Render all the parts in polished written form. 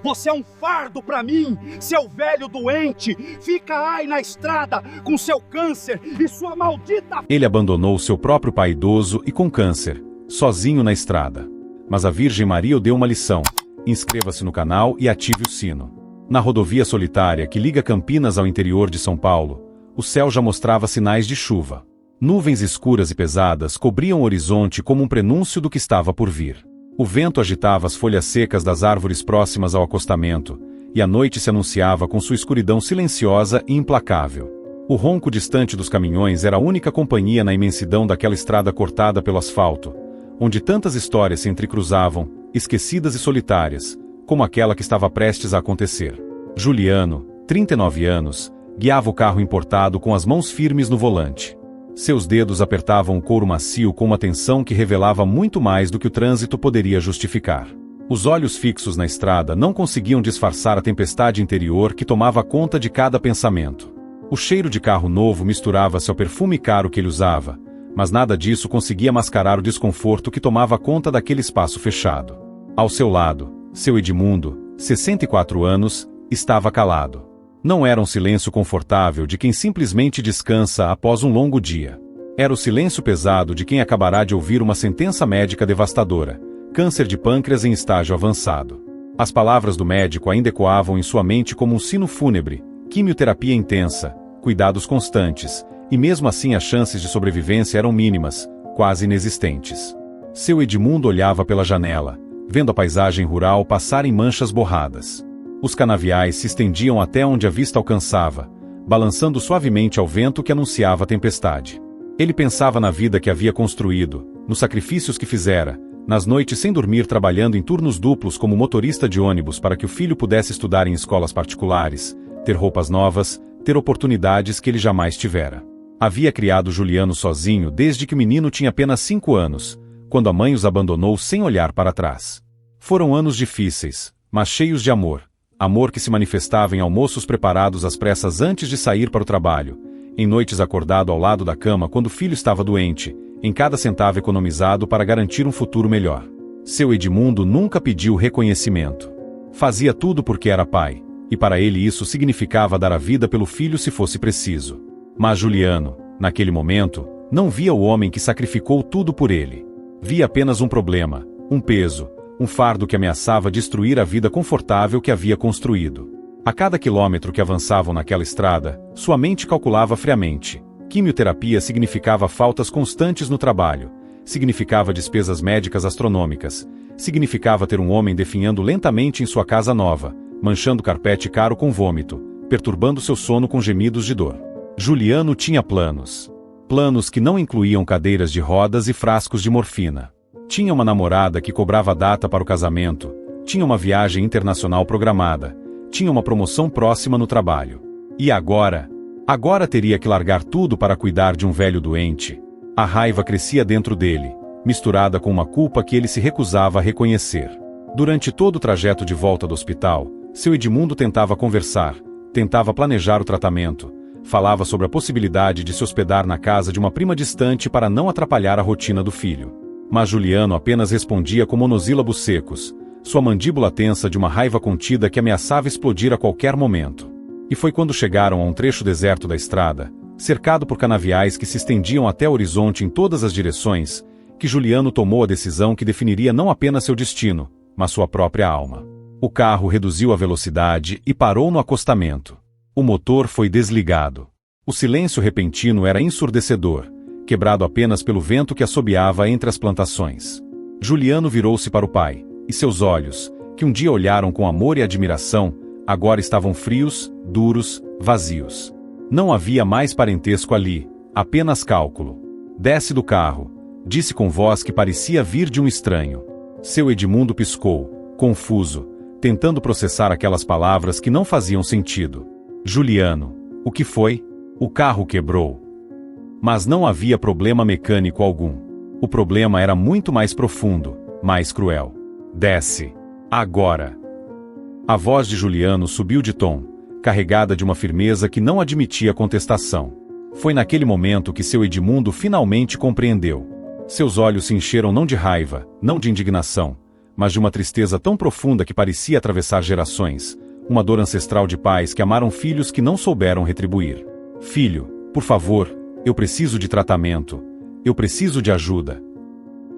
Você é um fardo para mim, seu velho doente. Fica aí na estrada com seu câncer e sua maldita... Ele abandonou seu próprio pai idoso e com câncer, sozinho na estrada. Mas a Virgem Maria o deu uma lição. Inscreva-se no canal e ative o sino. Na rodovia solitária que liga Campinas ao interior de São Paulo, o céu já mostrava sinais de chuva. Nuvens escuras e pesadas cobriam o horizonte como um prenúncio do que estava por vir. O vento agitava as folhas secas das árvores próximas ao acostamento, e a noite se anunciava com sua escuridão silenciosa e implacável. O ronco distante dos caminhões era a única companhia na imensidão daquela estrada cortada pelo asfalto, onde tantas histórias se entrecruzavam, esquecidas e solitárias, como aquela que estava prestes a acontecer. Juliano, 39 anos, guiava o carro importado com as mãos firmes no volante. Seus dedos apertavam o couro macio com uma tensão que revelava muito mais do que o trânsito poderia justificar. Os olhos fixos na estrada não conseguiam disfarçar a tempestade interior que tomava conta de cada pensamento. O cheiro de carro novo misturava-se ao perfume caro que ele usava, mas nada disso conseguia mascarar o desconforto que tomava conta daquele espaço fechado. Ao seu lado, seu Edmundo, 64 anos, estava calado. Não era um silêncio confortável de quem simplesmente descansa após um longo dia. Era o silêncio pesado de quem acabará de ouvir uma sentença médica devastadora: câncer de pâncreas em estágio avançado. As palavras do médico ainda ecoavam em sua mente como um sino fúnebre: quimioterapia intensa, cuidados constantes, e mesmo assim as chances de sobrevivência eram mínimas, quase inexistentes. Seu Edmundo olhava pela janela, vendo a paisagem rural passar em manchas borradas. Os canaviais se estendiam até onde a vista alcançava, balançando suavemente ao vento que anunciava a tempestade. Ele pensava na vida que havia construído, nos sacrifícios que fizera, nas noites sem dormir trabalhando em turnos duplos como motorista de ônibus para que o filho pudesse estudar em escolas particulares, ter roupas novas, ter oportunidades que ele jamais tivera. Havia criado Juliano sozinho desde que o menino tinha apenas 5 anos, quando a mãe os abandonou sem olhar para trás. Foram anos difíceis, mas cheios de amor. Amor que se manifestava em almoços preparados às pressas antes de sair para o trabalho, em noites acordado ao lado da cama quando o filho estava doente, em cada centavo economizado para garantir um futuro melhor. Seu Edmundo nunca pediu reconhecimento. Fazia tudo porque era pai, e para ele isso significava dar a vida pelo filho se fosse preciso. Mas Juliano, naquele momento, não via o homem que sacrificou tudo por ele. Via apenas um problema, um peso, um fardo que ameaçava destruir a vida confortável que havia construído. A cada quilômetro que avançavam naquela estrada, sua mente calculava friamente. Quimioterapia significava faltas constantes no trabalho, significava despesas médicas astronômicas, significava ter um homem definhando lentamente em sua casa nova, manchando carpete caro com vômito, perturbando seu sono com gemidos de dor. Juliano tinha planos. Planos que não incluíam cadeiras de rodas e frascos de morfina. Tinha uma namorada que cobrava data para o casamento, tinha uma viagem internacional programada, tinha uma promoção próxima no trabalho. E agora? Agora teria que largar tudo para cuidar de um velho doente. A raiva crescia dentro dele, misturada com uma culpa que ele se recusava a reconhecer. Durante todo o trajeto de volta do hospital, seu Edmundo tentava conversar, tentava planejar o tratamento, falava sobre a possibilidade de se hospedar na casa de uma prima distante para não atrapalhar a rotina do filho. Mas Juliano apenas respondia com monossílabos secos, sua mandíbula tensa de uma raiva contida que ameaçava explodir a qualquer momento. E foi quando chegaram a um trecho deserto da estrada, cercado por canaviais que se estendiam até o horizonte em todas as direções, que Juliano tomou a decisão que definiria não apenas seu destino, mas sua própria alma. O carro reduziu a velocidade e parou no acostamento. O motor foi desligado. O silêncio repentino era ensurdecedor, quebrado apenas pelo vento que assobiava entre as plantações. Juliano virou-se para o pai, e seus olhos, que um dia olharam com amor e admiração, agora estavam frios, duros, vazios. Não havia mais parentesco ali, apenas cálculo. Desce do carro, disse com voz que parecia vir de um estranho. Seu Edmundo piscou, confuso, tentando processar aquelas palavras que não faziam sentido. Juliano, o que foi? O carro quebrou. Mas não havia problema mecânico algum. O problema era muito mais profundo, mais cruel. Desce. Agora. A voz de Juliano subiu de tom, carregada de uma firmeza que não admitia contestação. Foi naquele momento que seu Edmundo finalmente compreendeu. Seus olhos se encheram não de raiva, não de indignação, mas de uma tristeza tão profunda que parecia atravessar gerações, uma dor ancestral de pais que amaram filhos que não souberam retribuir. Filho, por favor, eu preciso de tratamento. Eu preciso de ajuda.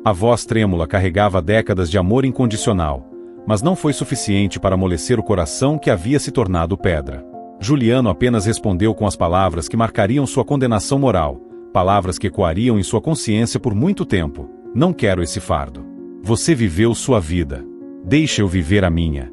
A voz trêmula carregava décadas de amor incondicional, mas não foi suficiente para amolecer o coração que havia se tornado pedra. Juliano apenas respondeu com as palavras que marcariam sua condenação moral, palavras que ecoariam em sua consciência por muito tempo. Não quero esse fardo. Você viveu sua vida. Deixe eu viver a minha.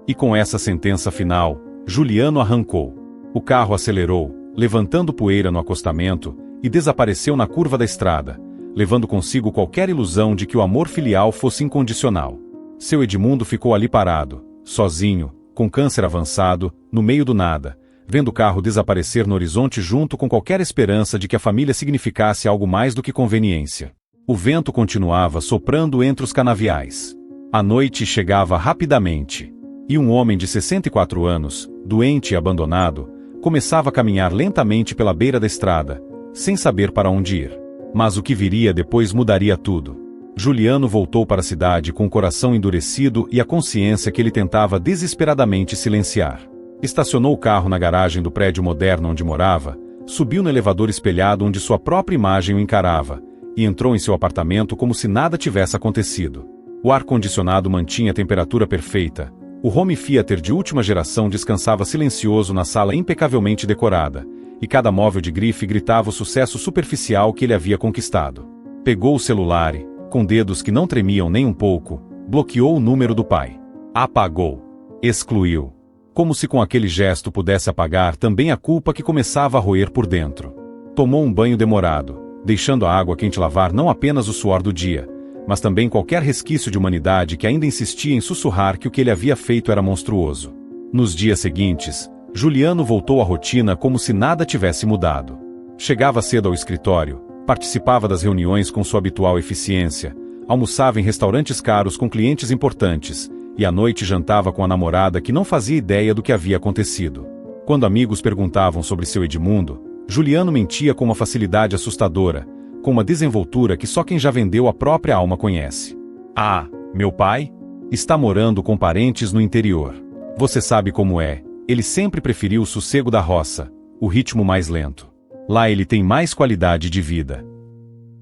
E com essa sentença final, Juliano arrancou. O carro acelerou, levantando poeira no acostamento, e desapareceu na curva da estrada, levando consigo qualquer ilusão de que o amor filial fosse incondicional. Seu Edmundo ficou ali parado, sozinho, com câncer avançado, no meio do nada, vendo o carro desaparecer no horizonte junto com qualquer esperança de que a família significasse algo mais do que conveniência. O vento continuava soprando entre os canaviais. A noite chegava rapidamente. E um homem de 64 anos, doente e abandonado, começava a caminhar lentamente pela beira da estrada, sem saber para onde ir. Mas o que viria depois mudaria tudo. Juliano voltou para a cidade com o coração endurecido e a consciência que ele tentava desesperadamente silenciar. Estacionou o carro na garagem do prédio moderno onde morava, subiu no elevador espelhado onde sua própria imagem o encarava, e entrou em seu apartamento como se nada tivesse acontecido. O ar-condicionado mantinha a temperatura perfeita. O home theater de última geração descansava silencioso na sala impecavelmente decorada, e cada móvel de grife gritava o sucesso superficial que ele havia conquistado. Pegou o celular e, com dedos que não tremiam nem um pouco, bloqueou o número do pai. Apagou. Excluiu. Como se com aquele gesto pudesse apagar também a culpa que começava a roer por dentro. Tomou um banho demorado, deixando a água quente lavar não apenas o suor do dia, mas também qualquer resquício de humanidade que ainda insistia em sussurrar que o que ele havia feito era monstruoso. Nos dias seguintes, Juliano voltou à rotina como se nada tivesse mudado. Chegava cedo ao escritório, participava das reuniões com sua habitual eficiência, almoçava em restaurantes caros com clientes importantes, e à noite jantava com a namorada que não fazia ideia do que havia acontecido. Quando amigos perguntavam sobre seu Edmundo, Juliano mentia com uma facilidade assustadora, com uma desenvoltura que só quem já vendeu a própria alma conhece. Ah, meu pai? Está morando com parentes no interior. Você sabe como é, ele sempre preferiu o sossego da roça, o ritmo mais lento. Lá ele tem mais qualidade de vida.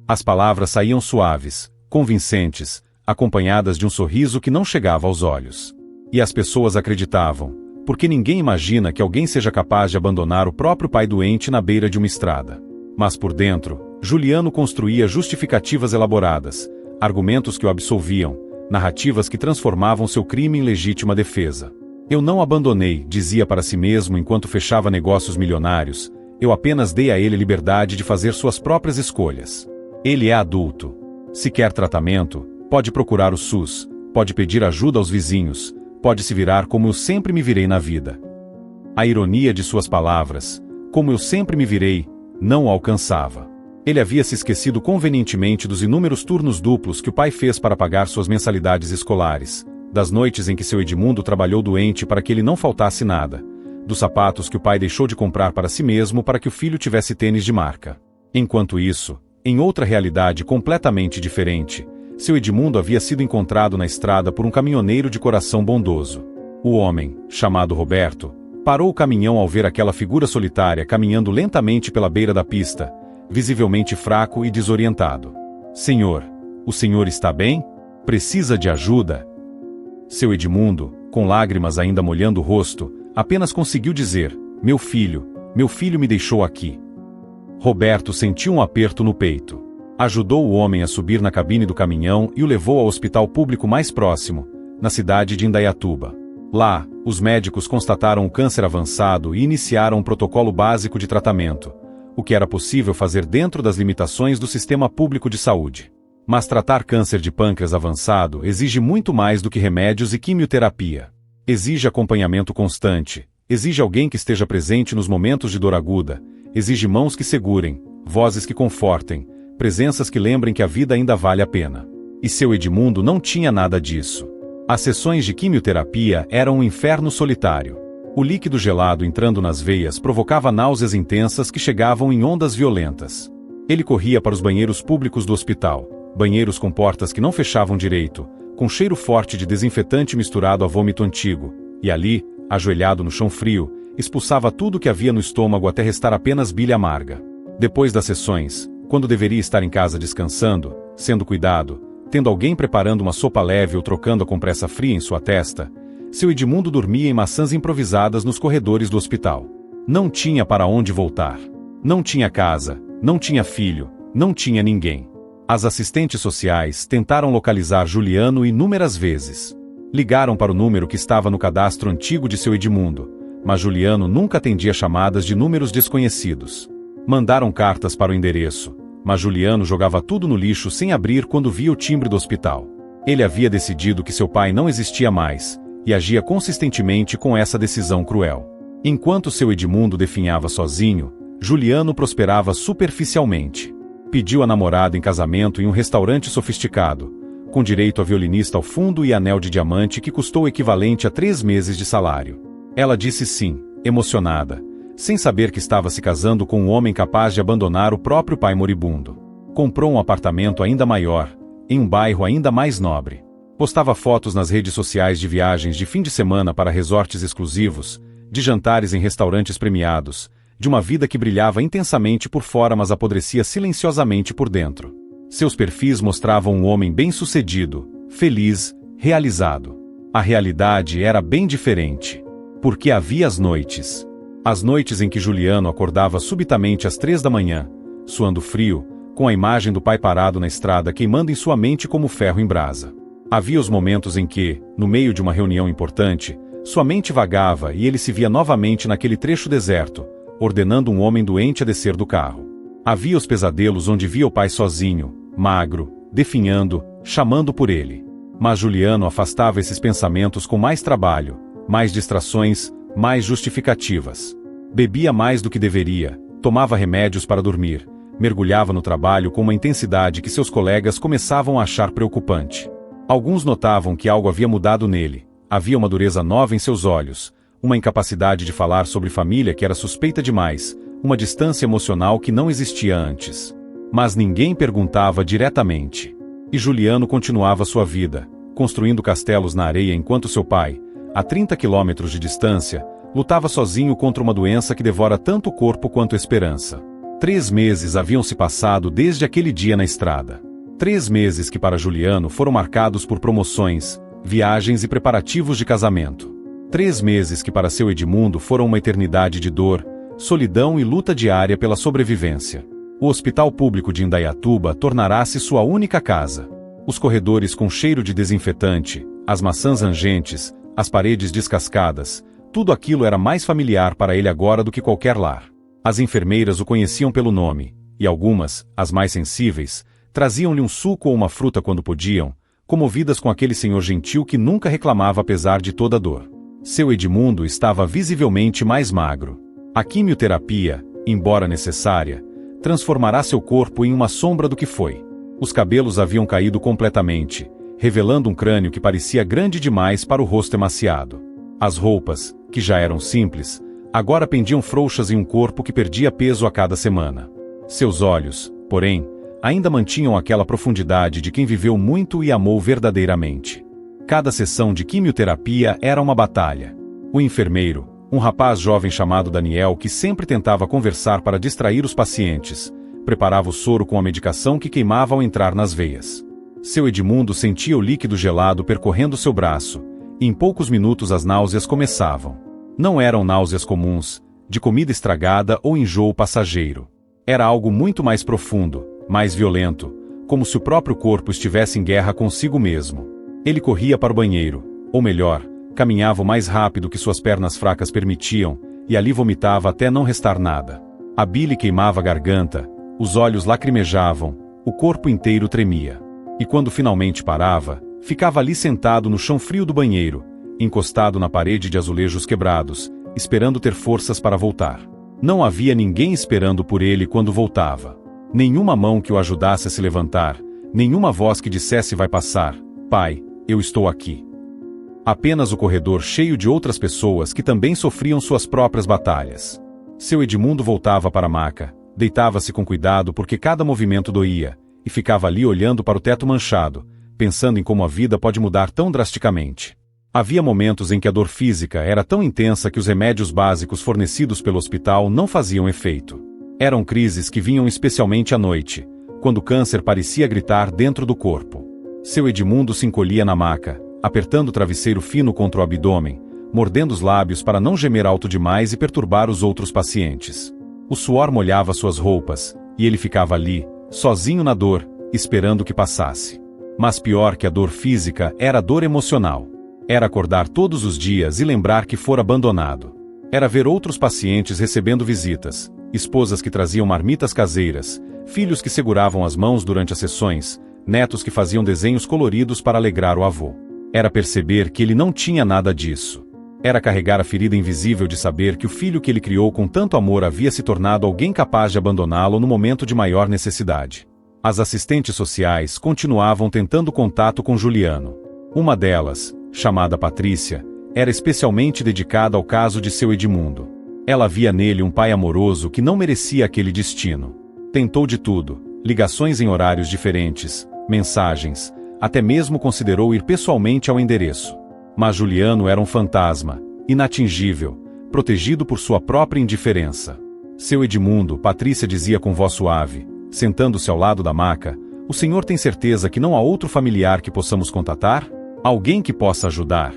As palavras saíam suaves, convincentes, acompanhadas de um sorriso que não chegava aos olhos. E as pessoas acreditavam, porque ninguém imagina que alguém seja capaz de abandonar o próprio pai doente na beira de uma estrada. Mas por dentro, Juliano construía justificativas elaboradas, argumentos que o absolviam, narrativas que transformavam seu crime em legítima defesa. Eu não abandonei, dizia para si mesmo enquanto fechava negócios milionários, eu apenas dei a ele liberdade de fazer suas próprias escolhas. Ele é adulto. Se quer tratamento, pode procurar o SUS, pode pedir ajuda aos vizinhos, pode se virar como eu sempre me virei na vida. A ironia de suas palavras, como eu sempre me virei, não o alcançava. Ele havia se esquecido convenientemente dos inúmeros turnos duplos que o pai fez para pagar suas mensalidades escolares, das noites em que seu Edmundo trabalhou doente para que ele não faltasse nada, dos sapatos que o pai deixou de comprar para si mesmo para que o filho tivesse tênis de marca. Enquanto isso, em outra realidade completamente diferente, seu Edmundo havia sido encontrado na estrada por um caminhoneiro de coração bondoso. O homem, chamado Roberto, parou o caminhão ao ver aquela figura solitária caminhando lentamente pela beira da pista, visivelmente fraco e desorientado. Senhor, o senhor está bem? Precisa de ajuda? Seu Edmundo, com lágrimas ainda molhando o rosto, apenas conseguiu dizer, meu filho me deixou aqui. Roberto sentiu um aperto no peito. Ajudou o homem a subir na cabine do caminhão e o levou ao hospital público mais próximo, na cidade de Indaiatuba. Lá, os médicos constataram o câncer avançado e iniciaram um protocolo básico de tratamento, o que era possível fazer dentro das limitações do sistema público de saúde. Mas tratar câncer de pâncreas avançado exige muito mais do que remédios e quimioterapia. Exige acompanhamento constante, exige alguém que esteja presente nos momentos de dor aguda, exige mãos que segurem, vozes que confortem, presenças que lembrem que a vida ainda vale a pena. E seu Edmundo não tinha nada disso. As sessões de quimioterapia eram um inferno solitário. O líquido gelado entrando nas veias provocava náuseas intensas que chegavam em ondas violentas. Ele corria para os banheiros públicos do hospital, banheiros com portas que não fechavam direito, com cheiro forte de desinfetante misturado a vômito antigo, e ali, ajoelhado no chão frio, expulsava tudo que havia no estômago até restar apenas bile amarga. Depois das sessões, quando deveria estar em casa descansando, sendo cuidado, tendo alguém preparando uma sopa leve ou trocando a compressa fria em sua testa, seu Edmundo dormia em maçãs improvisadas nos corredores do hospital. Não tinha para onde voltar. Não tinha casa, não tinha filho, não tinha ninguém. As assistentes sociais tentaram localizar Juliano inúmeras vezes. Ligaram para o número que estava no cadastro antigo de seu Edmundo, mas Juliano nunca atendia chamadas de números desconhecidos. Mandaram cartas para o endereço, mas Juliano jogava tudo no lixo sem abrir quando via o timbre do hospital. Ele havia decidido que seu pai não existia mais, e agia consistentemente com essa decisão cruel. Enquanto seu Edmundo definhava sozinho, Juliano prosperava superficialmente. Pediu a namorada em casamento em um restaurante sofisticado, com direito a violinista ao fundo e anel de diamante que custou o equivalente a 3 meses de salário. Ela disse sim, emocionada, sem saber que estava se casando com um homem capaz de abandonar o próprio pai moribundo. Comprou um apartamento ainda maior, em um bairro ainda mais nobre. Postava fotos nas redes sociais de viagens de fim de semana para resorts exclusivos, de jantares em restaurantes premiados, de uma vida que brilhava intensamente por fora mas apodrecia silenciosamente por dentro. Seus perfis mostravam um homem bem-sucedido, feliz, realizado. A realidade era bem diferente. Porque havia as noites. As noites em que Juliano acordava subitamente às 3 da manhã, suando frio, com a imagem do pai parado na estrada queimando em sua mente como ferro em brasa. Havia os momentos em que, no meio de uma reunião importante, sua mente vagava e ele se via novamente naquele trecho deserto, ordenando um homem doente a descer do carro. Havia os pesadelos onde via o pai sozinho, magro, definhando, chamando por ele. Mas Juliano afastava esses pensamentos com mais trabalho, mais distrações, mais justificativas. Bebia mais do que deveria, tomava remédios para dormir, mergulhava no trabalho com uma intensidade que seus colegas começavam a achar preocupante. Alguns notavam que algo havia mudado nele, havia uma dureza nova em seus olhos, uma incapacidade de falar sobre família que era suspeita demais, uma distância emocional que não existia antes. Mas ninguém perguntava diretamente. E Juliano continuava sua vida, construindo castelos na areia enquanto seu pai, a 30 quilômetros de distância, lutava sozinho contra uma doença que devora tanto o corpo quanto a esperança. 3 meses haviam se passado desde aquele dia na estrada. 3 meses que para Juliano foram marcados por promoções, viagens e preparativos de casamento. 3 meses que para seu Edmundo foram uma eternidade de dor, solidão e luta diária pela sobrevivência. O hospital público de Indaiatuba tornará-se sua única casa. Os corredores com cheiro de desinfetante, as maçãs rangentes, as paredes descascadas, tudo aquilo era mais familiar para ele agora do que qualquer lar. As enfermeiras o conheciam pelo nome, e algumas, as mais sensíveis, traziam-lhe um suco ou uma fruta quando podiam, comovidas com aquele senhor gentil que nunca reclamava apesar de toda a dor. Seu Edmundo estava visivelmente mais magro. A quimioterapia, embora necessária, transformará seu corpo em uma sombra do que foi. Os cabelos haviam caído completamente, revelando um crânio que parecia grande demais para o rosto emaciado. As roupas, que já eram simples, agora pendiam frouxas em um corpo que perdia peso a cada semana. Seus olhos, porém, ainda mantinham aquela profundidade de quem viveu muito e amou verdadeiramente. Cada sessão de quimioterapia era uma batalha. O enfermeiro, um rapaz jovem chamado Daniel que sempre tentava conversar para distrair os pacientes, preparava o soro com a medicação que queimava ao entrar nas veias. Seu Edmundo sentia o líquido gelado percorrendo seu braço, e em poucos minutos as náuseas começavam. Não eram náuseas comuns, de comida estragada ou enjoo passageiro. Era algo muito mais profundo, mais violento, como se o próprio corpo estivesse em guerra consigo mesmo. Ele corria para o banheiro, ou melhor, caminhava o mais rápido que suas pernas fracas permitiam, e ali vomitava até não restar nada. A bile queimava a garganta, os olhos lacrimejavam, o corpo inteiro tremia. E quando finalmente parava, ficava ali sentado no chão frio do banheiro, encostado na parede de azulejos quebrados, esperando ter forças para voltar. Não havia ninguém esperando por ele quando voltava. Nenhuma mão que o ajudasse a se levantar, nenhuma voz que dissesse vai passar, pai, eu estou aqui. Apenas o corredor cheio de outras pessoas que também sofriam suas próprias batalhas. Seu Edmundo voltava para a maca, deitava-se com cuidado porque cada movimento doía, e ficava ali olhando para o teto manchado, pensando em como a vida pode mudar tão drasticamente. Havia momentos em que a dor física era tão intensa que os remédios básicos fornecidos pelo hospital não faziam efeito. Eram crises que vinham especialmente à noite, quando o câncer parecia gritar dentro do corpo. Seu Edmundo se encolhia na maca, apertando o travesseiro fino contra o abdômen, mordendo os lábios para não gemer alto demais e perturbar os outros pacientes. O suor molhava suas roupas, e ele ficava ali, sozinho na dor, esperando que passasse. Mas pior que a dor física era a dor emocional. Era acordar todos os dias e lembrar que fora abandonado. Era ver outros pacientes recebendo visitas, esposas que traziam marmitas caseiras, filhos que seguravam as mãos durante as sessões, netos que faziam desenhos coloridos para alegrar o avô. Era perceber que ele não tinha nada disso. Era carregar a ferida invisível de saber que o filho que ele criou com tanto amor havia se tornado alguém capaz de abandoná-lo no momento de maior necessidade. As assistentes sociais continuavam tentando contato com Juliano. Uma delas, chamada Patrícia, era especialmente dedicada ao caso de seu Edmundo. Ela via nele um pai amoroso que não merecia aquele destino. Tentou de tudo, ligações em horários diferentes, mensagens, até mesmo considerou ir pessoalmente ao endereço. Mas Juliano era um fantasma, inatingível, protegido por sua própria indiferença. Seu Edmundo, Patrícia dizia com voz suave, sentando-se ao lado da maca, o senhor tem certeza que não há outro familiar que possamos contatar? Alguém que possa ajudar?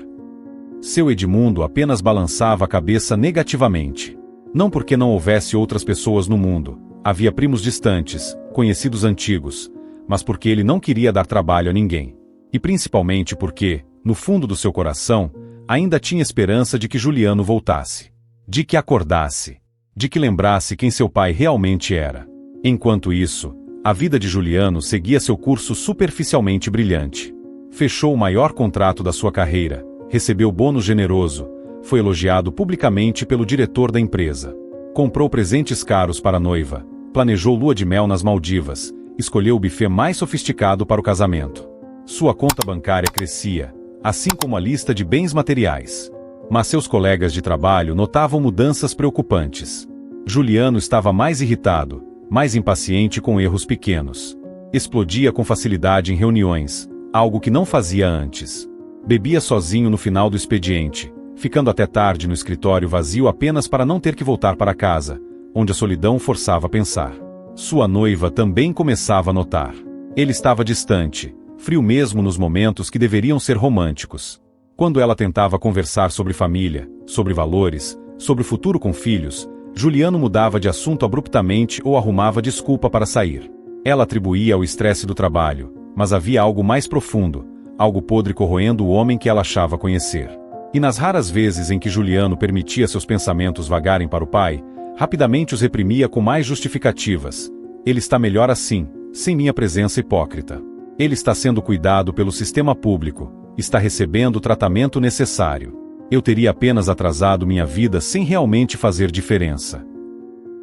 Seu Edmundo apenas balançava a cabeça negativamente. Não porque não houvesse outras pessoas no mundo, havia primos distantes, conhecidos antigos, mas porque ele não queria dar trabalho a ninguém. E principalmente porque, no fundo do seu coração, ainda tinha esperança de que Juliano voltasse. De que acordasse. De que lembrasse quem seu pai realmente era. Enquanto isso, a vida de Juliano seguia seu curso superficialmente brilhante. Fechou o maior contrato da sua carreira, recebeu bônus generoso, foi elogiado publicamente pelo diretor da empresa. Comprou presentes caros para a noiva, planejou lua de mel nas Maldivas, escolheu o buffet mais sofisticado para o casamento. Sua conta bancária crescia, assim como a lista de bens materiais. Mas seus colegas de trabalho notavam mudanças preocupantes. Juliano estava mais irritado, mais impaciente com erros pequenos. Explodia com facilidade em reuniões, algo que não fazia antes. Bebia sozinho no final do expediente, ficando até tarde no escritório vazio apenas para não ter que voltar para casa, onde a solidão forçava a pensar. Sua noiva também começava a notar. Ele estava distante, frio mesmo nos momentos que deveriam ser românticos. Quando ela tentava conversar sobre família, sobre valores, sobre o futuro com filhos, Juliano mudava de assunto abruptamente ou arrumava desculpa para sair. Ela atribuía ao estresse do trabalho, mas havia algo mais profundo, algo podre corroendo o homem que ela achava conhecer. E nas raras vezes em que Juliano permitia seus pensamentos vagarem para o pai, rapidamente os reprimia com mais justificativas. Ele está melhor assim, sem minha presença hipócrita. Ele está sendo cuidado pelo sistema público, está recebendo o tratamento necessário. Eu teria apenas atrasado minha vida sem realmente fazer diferença.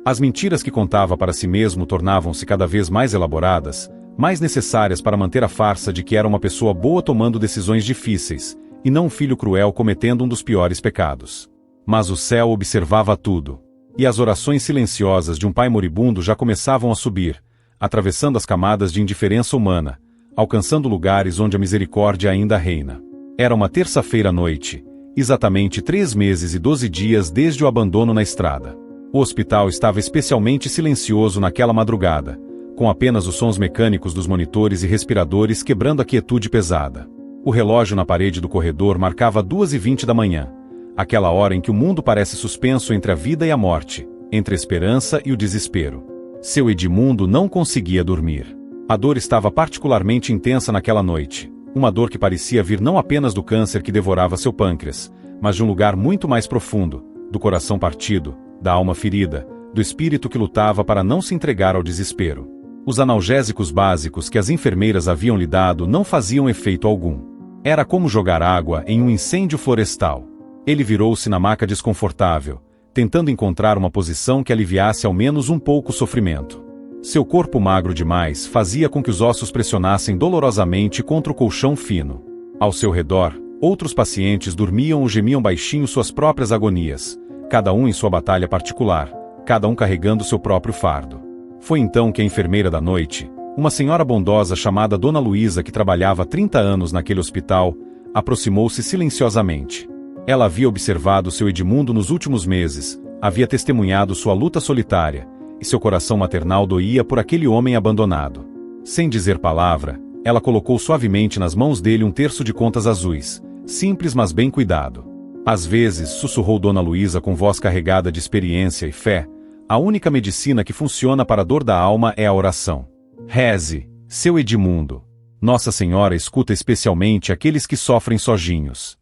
As mentiras que contava para si mesmo tornavam-se cada vez mais elaboradas, mais necessárias para manter a farsa de que era uma pessoa boa tomando decisões difíceis, e não um filho cruel cometendo um dos piores pecados. Mas o céu observava tudo. E as orações silenciosas de um pai moribundo já começavam a subir, atravessando as camadas de indiferença humana, alcançando lugares onde a misericórdia ainda reina. Era uma terça-feira à noite, exatamente 3 meses e 12 dias desde o abandono na estrada. O hospital estava especialmente silencioso naquela madrugada, com apenas os sons mecânicos dos monitores e respiradores quebrando a quietude pesada. O relógio na parede do corredor marcava 2h20 da manhã, aquela hora em que o mundo parece suspenso entre a vida e a morte, entre a esperança e o desespero. Seu Edmundo não conseguia dormir. A dor estava particularmente intensa naquela noite, uma dor que parecia vir não apenas do câncer que devorava seu pâncreas, mas de um lugar muito mais profundo, do coração partido, da alma ferida, do espírito que lutava para não se entregar ao desespero. Os analgésicos básicos que as enfermeiras haviam lhe dado não faziam efeito algum. Era como jogar água em um incêndio florestal. Ele virou-se na maca desconfortável, tentando encontrar uma posição que aliviasse ao menos um pouco o sofrimento. Seu corpo magro demais fazia com que os ossos pressionassem dolorosamente contra o colchão fino. Ao seu redor, outros pacientes dormiam ou gemiam baixinho suas próprias agonias, cada um em sua batalha particular, cada um carregando seu próprio fardo. Foi então que a enfermeira da noite, Uma senhora bondosa chamada Dona Luísa, que trabalhava há 30 anos naquele hospital, aproximou-se silenciosamente. Ela havia observado seu Edmundo nos últimos meses, havia testemunhado sua luta solitária, e seu coração maternal doía por aquele homem abandonado. Sem dizer palavra, ela colocou suavemente nas mãos dele um terço de contas azuis, simples mas bem cuidado. Às vezes, sussurrou Dona Luísa com voz carregada de experiência e fé, a única medicina que funciona para a dor da alma é a oração. Reze, seu Edmundo. Nossa Senhora escuta especialmente aqueles que sofrem sozinhos.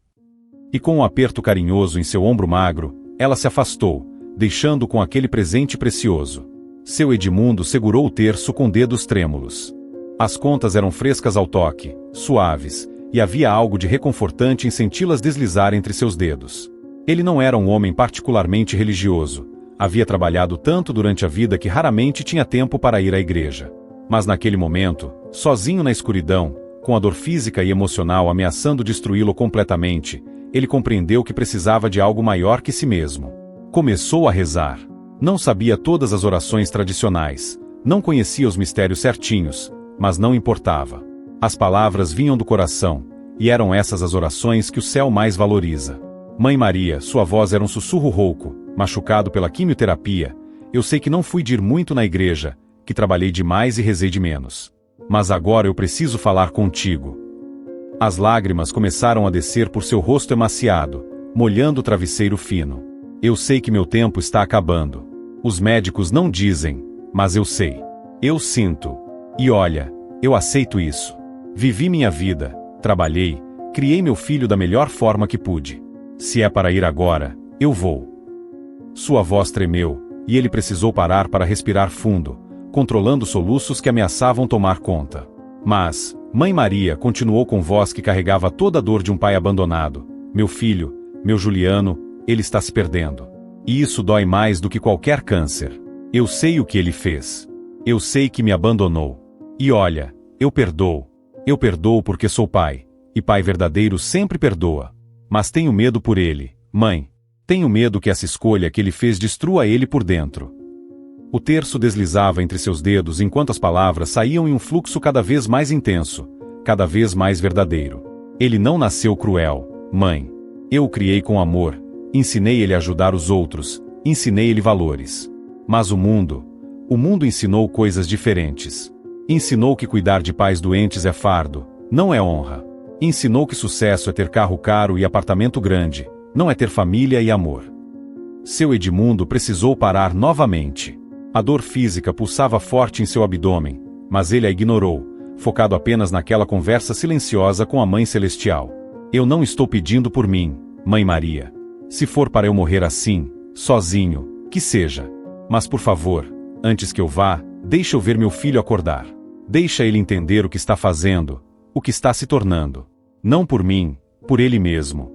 E com um aperto carinhoso em seu ombro magro, ela se afastou, deixando com aquele presente precioso. Seu Edmundo segurou o terço com dedos trêmulos. As contas eram frescas ao toque, suaves, e havia algo de reconfortante em senti-las deslizar entre seus dedos. Ele não era um homem particularmente religioso. Havia trabalhado tanto durante a vida que raramente tinha tempo para ir à igreja. Mas naquele momento, sozinho na escuridão, com a dor física e emocional ameaçando destruí-lo completamente, ele compreendeu que precisava de algo maior que si mesmo. Começou a rezar. Não sabia todas as orações tradicionais, não conhecia os mistérios certinhos, mas não importava. As palavras vinham do coração, e eram essas as orações que o céu mais valoriza. Mãe Maria, sua voz era um sussurro rouco, machucado pela quimioterapia. Eu sei que não fui de ir muito na igreja, que trabalhei demais e rezei de menos. Mas agora eu preciso falar contigo. As lágrimas começaram a descer por seu rosto emaciado, molhando o travesseiro fino. Eu sei que meu tempo está acabando. Os médicos não dizem, mas eu sei. Eu sinto. E olha, eu aceito isso. Vivi minha vida, trabalhei, criei meu filho da melhor forma que pude. Se é para ir agora, eu vou. Sua voz tremeu, e ele precisou parar para respirar fundo, controlando soluços que ameaçavam tomar conta. Mas, Mãe Maria continuou com voz que carregava toda a dor de um pai abandonado. Meu filho, meu Juliano, ele está se perdendo. E isso dói mais do que qualquer câncer. Eu sei o que ele fez. Eu sei que me abandonou. E olha, eu perdoo. Eu perdoo porque sou pai. E pai verdadeiro sempre perdoa. Mas tenho medo por ele, mãe. Tenho medo que essa escolha que ele fez destrua ele por dentro. O terço deslizava entre seus dedos enquanto as palavras saíam em um fluxo cada vez mais intenso, cada vez mais verdadeiro. Ele não nasceu cruel, mãe. Eu o criei com amor, ensinei ele a ajudar os outros, ensinei ele valores. Mas o mundo ensinou coisas diferentes. Ensinou que cuidar de pais doentes é fardo, não é honra. Ensinou que sucesso é ter carro caro e apartamento grande, não é ter família e amor. Seu Edmundo precisou parar novamente. A dor física pulsava forte em seu abdômen, mas ele a ignorou, focado apenas naquela conversa silenciosa com a Mãe Celestial. Eu não estou pedindo por mim, Mãe Maria. Se for para eu morrer assim, sozinho, que seja. Mas por favor, antes que eu vá, deixa eu ver meu filho acordar. Deixa ele entender o que está fazendo, o que está se tornando. Não por mim, por ele mesmo.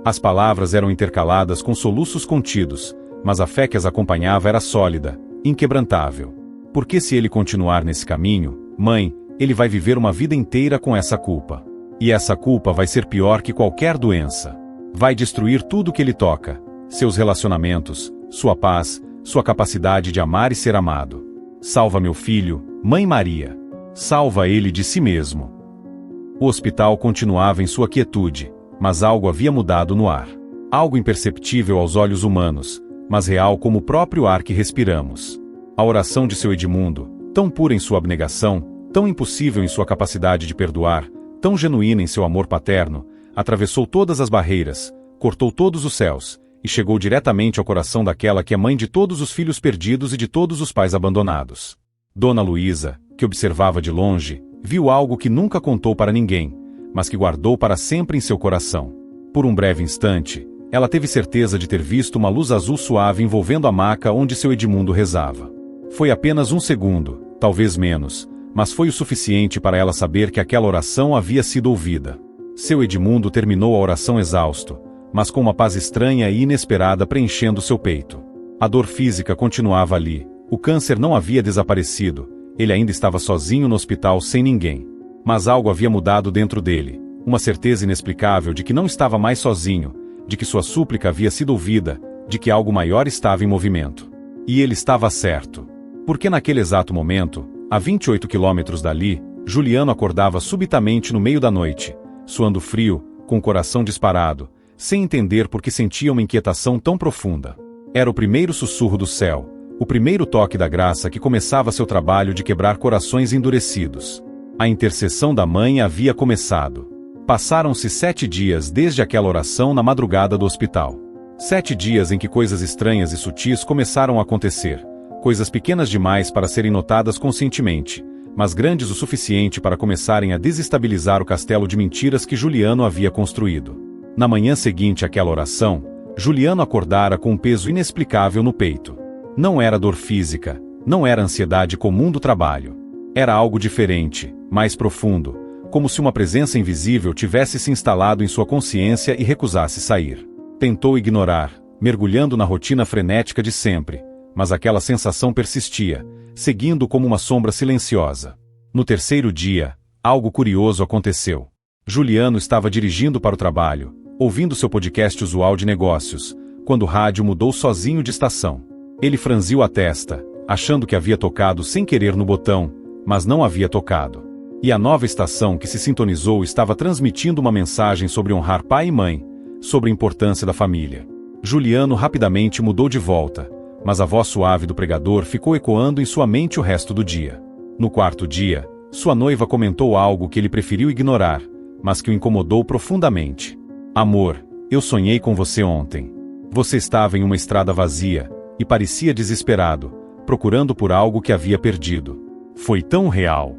As palavras eram intercaladas com soluços contidos, mas a fé que as acompanhava era sólida, inquebrantável. Porque se ele continuar nesse caminho, mãe, ele vai viver uma vida inteira com essa culpa. E essa culpa vai ser pior que qualquer doença. Vai destruir tudo que ele toca, seus relacionamentos, sua paz, sua capacidade de amar e ser amado. Salva meu filho, Mãe Maria. Salva ele de si mesmo. O hospital continuava em sua quietude, mas algo havia mudado no ar. Algo imperceptível aos olhos humanos, mas real como o próprio ar que respiramos. A oração de seu Edmundo, tão pura em sua abnegação, tão impossível em sua capacidade de perdoar, tão genuína em seu amor paterno, atravessou todas as barreiras, cortou todos os céus, e chegou diretamente ao coração daquela que é mãe de todos os filhos perdidos e de todos os pais abandonados. Dona Luísa, que observava de longe, viu algo que nunca contou para ninguém, mas que guardou para sempre em seu coração. Por um breve instante, ela teve certeza de ter visto uma luz azul suave envolvendo a maca onde seu Edmundo rezava. Foi apenas um segundo, talvez menos, mas foi o suficiente para ela saber que aquela oração havia sido ouvida. Seu Edmundo terminou a oração exausto, mas com uma paz estranha e inesperada preenchendo seu peito. A dor física continuava ali, o câncer não havia desaparecido, ele ainda estava sozinho no hospital sem ninguém. Mas algo havia mudado dentro dele, uma certeza inexplicável de que não estava mais sozinho, de que sua súplica havia sido ouvida, de que algo maior estava em movimento. E ele estava certo. Porque naquele exato momento, A 28 quilômetros dali, Juliano acordava subitamente no meio da noite, suando frio, com o coração disparado, sem entender por que sentia uma inquietação tão profunda. Era o primeiro sussurro do céu, o primeiro toque da graça que começava seu trabalho de quebrar corações endurecidos. A intercessão da mãe havia começado. Passaram-se 7 dias desde aquela oração na madrugada do hospital. 7 dias em que coisas estranhas e sutis começaram a acontecer, coisas pequenas demais para serem notadas conscientemente, mas grandes o suficiente para começarem a desestabilizar o castelo de mentiras que Juliano havia construído. Na manhã seguinte àquela oração, Juliano acordara com um peso inexplicável no peito. Não era dor física, não era ansiedade comum do trabalho. Era algo diferente, mais profundo, como se uma presença invisível tivesse se instalado em sua consciência e recusasse sair. Tentou ignorar, mergulhando na rotina frenética de sempre, mas aquela sensação persistia, seguindo como uma sombra silenciosa. No terceiro dia, algo curioso aconteceu. Juliano estava dirigindo para o trabalho, ouvindo seu podcast usual de negócios, quando o rádio mudou sozinho de estação. Ele franziu a testa, achando que havia tocado sem querer no botão, mas não havia tocado. E a nova estação que se sintonizou estava transmitindo uma mensagem sobre honrar pai e mãe, sobre a importância da família. Juliano rapidamente mudou de volta, mas a voz suave do pregador ficou ecoando em sua mente o resto do dia. No quarto dia, sua noiva comentou algo que ele preferiu ignorar, mas que o incomodou profundamente. Amor, eu sonhei com você ontem. Você estava em uma estrada vazia, e parecia desesperado, procurando por algo que havia perdido. Foi tão real.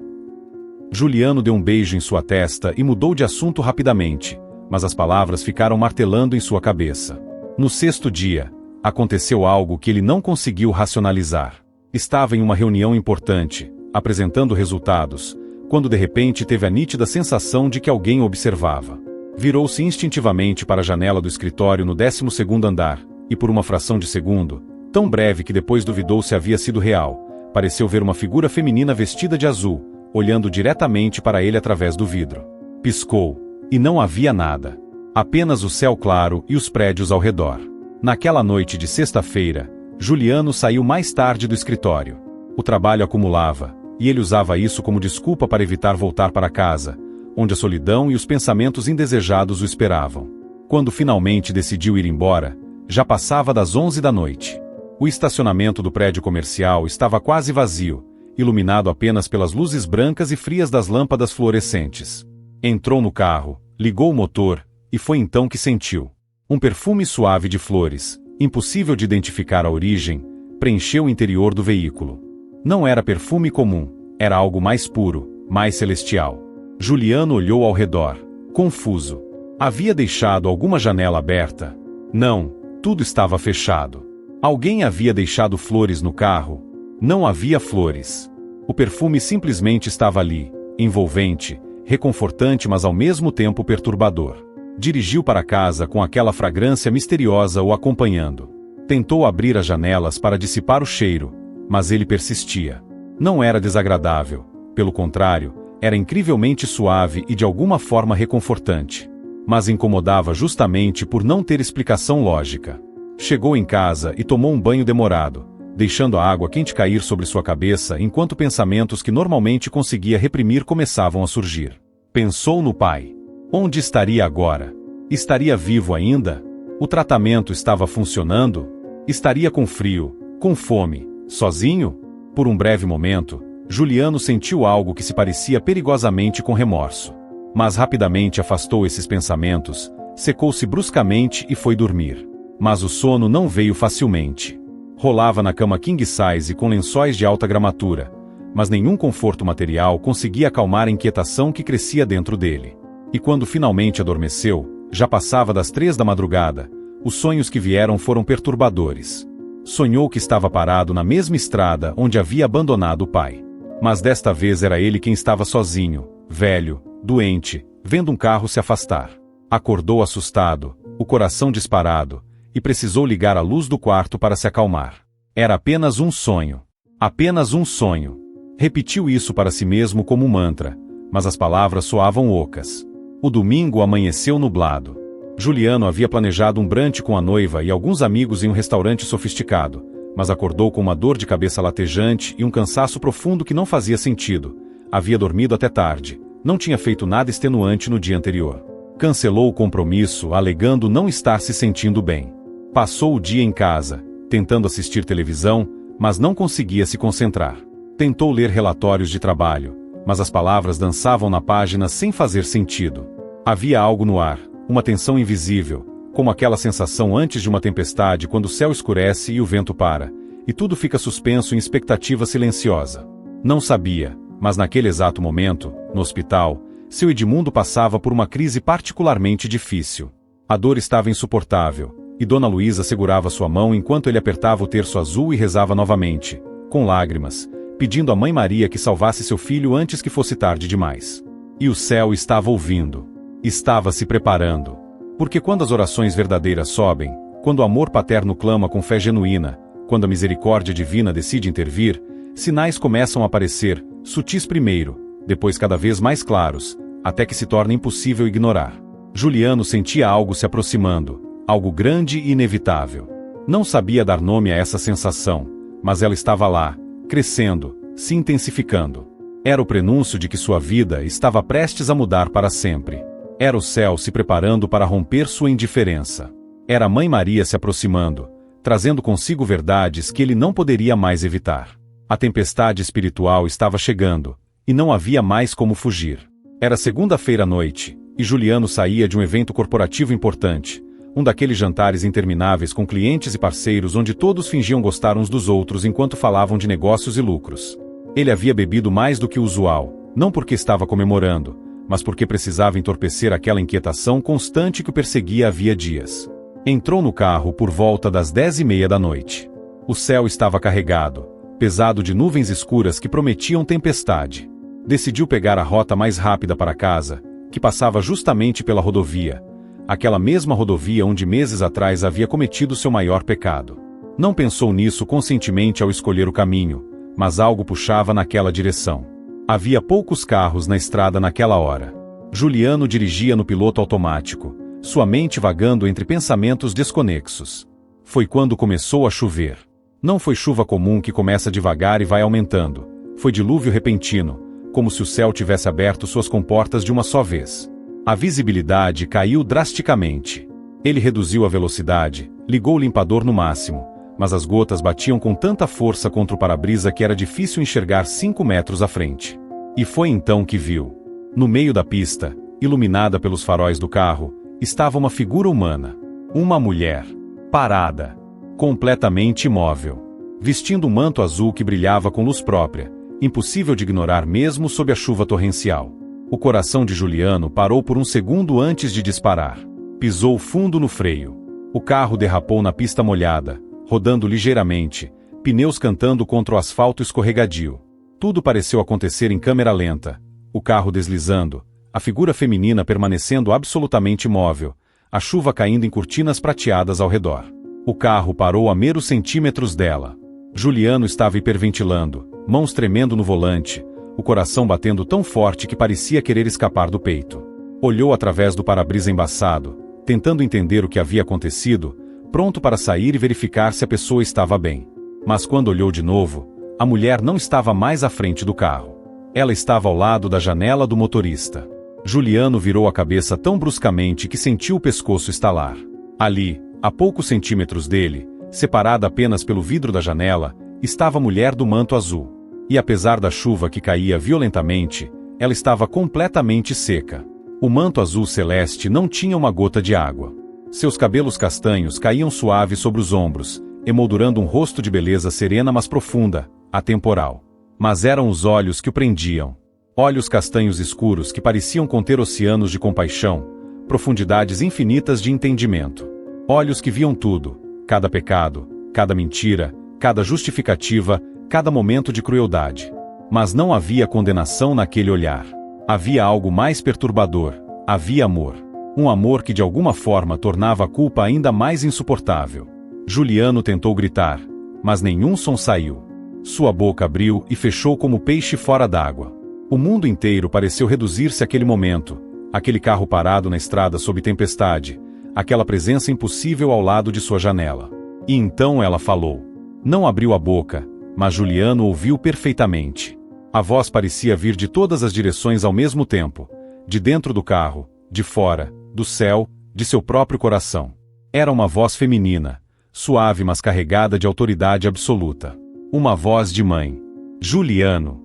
Juliano deu um beijo em sua testa e mudou de assunto rapidamente, mas as palavras ficaram martelando em sua cabeça. No sexto dia, aconteceu algo que ele não conseguiu racionalizar. Estava em uma reunião importante, apresentando resultados, quando de repente teve a nítida sensação de que alguém o observava. Virou-se instintivamente para a janela do escritório no 12º andar, e por uma fração de segundo, tão breve que depois duvidou se havia sido real, pareceu ver uma figura feminina vestida de azul, olhando diretamente para ele através do vidro. Piscou, e não havia nada. Apenas o céu claro e os prédios ao redor. Naquela noite de sexta-feira, Juliano saiu mais tarde do escritório. O trabalho acumulava, e ele usava isso como desculpa para evitar voltar para casa, onde a solidão e os pensamentos indesejados o esperavam. Quando finalmente decidiu ir embora, já passava das 11 da noite. O estacionamento do prédio comercial estava quase vazio, iluminado apenas pelas luzes brancas e frias das lâmpadas fluorescentes. Entrou no carro, ligou o motor, e foi então que sentiu. Um perfume suave de flores, impossível de identificar a origem, preencheu o interior do veículo. Não era perfume comum, era algo mais puro, mais celestial. Juliano olhou ao redor, confuso. Havia deixado alguma janela aberta? Não, tudo estava fechado. Alguém havia deixado flores no carro? Não havia flores. O perfume simplesmente estava ali, envolvente, reconfortante mas ao mesmo tempo perturbador. Dirigiu para casa com aquela fragrância misteriosa o acompanhando. Tentou abrir as janelas para dissipar o cheiro, mas ele persistia. Não era desagradável, pelo contrário, era incrivelmente suave e de alguma forma reconfortante. Mas incomodava justamente por não ter explicação lógica. Chegou em casa e tomou um banho demorado, deixando a água quente cair sobre sua cabeça enquanto pensamentos que normalmente conseguia reprimir começavam a surgir. Pensou no pai. Onde estaria agora? Estaria vivo ainda? O tratamento estava funcionando? Estaria com frio, com fome, sozinho? Por um breve momento, Juliano sentiu algo que se parecia perigosamente com remorso. Mas rapidamente afastou esses pensamentos, secou-se bruscamente e foi dormir. Mas o sono não veio facilmente. Rolava na cama king size com lençóis de alta gramatura, mas nenhum conforto material conseguia acalmar a inquietação que crescia dentro dele. E quando finalmente adormeceu, já passava das 3 da madrugada, os sonhos que vieram foram perturbadores. Sonhou que estava parado na mesma estrada onde havia abandonado o pai. Mas desta vez era ele quem estava sozinho, velho, doente, vendo um carro se afastar. Acordou assustado, o coração disparado, e precisou ligar a luz do quarto para se acalmar. Era apenas um sonho. Apenas um sonho. Repetiu isso para si mesmo como um mantra, mas as palavras soavam ocas. O domingo amanheceu nublado. Juliano havia planejado um brunch com a noiva e alguns amigos em um restaurante sofisticado, mas acordou com uma dor de cabeça latejante e um cansaço profundo que não fazia sentido. Havia dormido até tarde, não tinha feito nada extenuante no dia anterior. Cancelou o compromisso, alegando não estar se sentindo bem. Passou o dia em casa, tentando assistir televisão, mas não conseguia se concentrar. Tentou ler relatórios de trabalho, mas as palavras dançavam na página sem fazer sentido. Havia algo no ar, uma tensão invisível, como aquela sensação antes de uma tempestade quando o céu escurece e o vento para, e tudo fica suspenso em expectativa silenciosa. Não sabia, mas naquele exato momento, no hospital, seu Edmundo passava por uma crise particularmente difícil. A dor estava insuportável, e Dona Luísa segurava sua mão enquanto ele apertava o terço azul e rezava novamente, com lágrimas, pedindo à Mãe Maria que salvasse seu filho antes que fosse tarde demais. E o céu estava ouvindo. Estava se preparando. Porque quando as orações verdadeiras sobem, quando o amor paterno clama com fé genuína, quando a misericórdia divina decide intervir, sinais começam a aparecer, sutis primeiro, depois cada vez mais claros, até que se torna impossível ignorar. Juliano sentia algo se aproximando, algo grande e inevitável. Não sabia dar nome a essa sensação, mas ela estava lá, crescendo, se intensificando. Era o prenúncio de que sua vida estava prestes a mudar para sempre. Era o céu se preparando para romper sua indiferença. Era a Mãe Maria se aproximando, trazendo consigo verdades que ele não poderia mais evitar. A tempestade espiritual estava chegando, e não havia mais como fugir. Era segunda-feira à noite, e Juliano saía de um evento corporativo importante, um daqueles jantares intermináveis com clientes e parceiros onde todos fingiam gostar uns dos outros enquanto falavam de negócios e lucros. Ele havia bebido mais do que o usual, não porque estava comemorando, mas porque precisava entorpecer aquela inquietação constante que o perseguia havia dias. Entrou no carro por volta das 10:30 da noite. O céu estava carregado, pesado de nuvens escuras que prometiam tempestade. Decidiu pegar a rota mais rápida para casa, que passava justamente pela rodovia, aquela mesma rodovia onde meses atrás havia cometido seu maior pecado. Não pensou nisso conscientemente ao escolher o caminho, mas algo puxava naquela direção. Havia poucos carros na estrada naquela hora. Juliano dirigia no piloto automático, sua mente vagando entre pensamentos desconexos. Foi quando começou a chover. Não foi chuva comum que começa devagar e vai aumentando. Foi dilúvio repentino, como se o céu tivesse aberto suas comportas de uma só vez. A visibilidade caiu drasticamente. Ele reduziu a velocidade, ligou o limpador no máximo, mas as gotas batiam com tanta força contra o para-brisa que era difícil enxergar 5 metros à frente. E foi então que viu. No meio da pista, iluminada pelos faróis do carro, estava uma figura humana. Uma mulher. Parada. Completamente imóvel. Vestindo um manto azul que brilhava com luz própria, impossível de ignorar mesmo sob a chuva torrencial. O coração de Juliano parou por um segundo antes de disparar. Pisou fundo no freio. O carro derrapou na pista molhada, rodando ligeiramente, pneus cantando contra o asfalto escorregadio. Tudo pareceu acontecer em câmera lenta. O carro deslizando, a figura feminina permanecendo absolutamente imóvel, a chuva caindo em cortinas prateadas ao redor. O carro parou a meros centímetros dela. Juliano estava hiperventilando, mãos tremendo no volante, o coração batendo tão forte que parecia querer escapar do peito. Olhou através do para-brisa embaçado, tentando entender o que havia acontecido, pronto para sair e verificar se a pessoa estava bem. Mas quando olhou de novo, a mulher não estava mais à frente do carro. Ela estava ao lado da janela do motorista. Juliano virou a cabeça tão bruscamente que sentiu o pescoço estalar. Ali, a poucos centímetros dele, separada apenas pelo vidro da janela, estava a mulher do manto azul. E apesar da chuva que caía violentamente, ela estava completamente seca. O manto azul celeste não tinha uma gota de água. Seus cabelos castanhos caíam suaves sobre os ombros, emoldurando um rosto de beleza serena mas profunda, atemporal. Mas eram os olhos que o prendiam. Olhos castanhos escuros que pareciam conter oceanos de compaixão, profundidades infinitas de entendimento. Olhos que viam tudo, cada pecado, cada mentira, cada justificativa, cada momento de crueldade. Mas não havia condenação naquele olhar. Havia algo mais perturbador, havia amor. Um amor que de alguma forma tornava a culpa ainda mais insuportável. Juliano tentou gritar, mas nenhum som saiu. Sua boca abriu e fechou como peixe fora d'água. O mundo inteiro pareceu reduzir-se àquele momento, aquele carro parado na estrada sob tempestade, aquela presença impossível ao lado de sua janela. E então ela falou. Não abriu a boca, mas Juliano ouviu perfeitamente. A voz parecia vir de todas as direções ao mesmo tempo, de dentro do carro, de fora, do céu, de seu próprio coração. Era uma voz feminina, suave mas carregada de autoridade absoluta. Uma voz de mãe. Juliano.